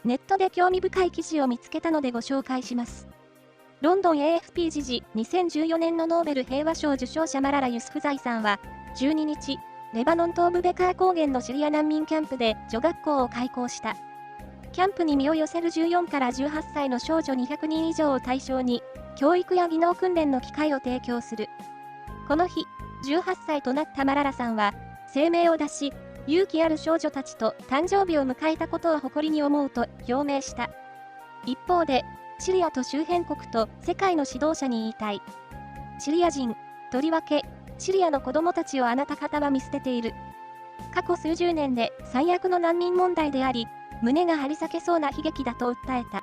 ネットで興味深い記事を見つけたのでご紹介します。ロンドン AFP 時事2014年のノーベル平和賞受賞者マララ・ユスフザイさんは、12日、レバノン東部ベカー高原のシリア難民キャンプで女学校を開校した。キャンプに身を寄せる14から18歳の少女200人以上を対象に、教育や技能訓練の機会を提供する。この日、18歳となったマララさんは、声明を出し、勇気ある少女たちと誕生日を迎えたことを誇りに思うと表明した。一方で、シリアと周辺国と世界の指導者に言いたい。シリア人、とりわけ、シリアの子供たちをあなた方は見捨てている。過去数十年で最悪の難民問題であり、胸が張り裂けそうな悲劇だと訴えた。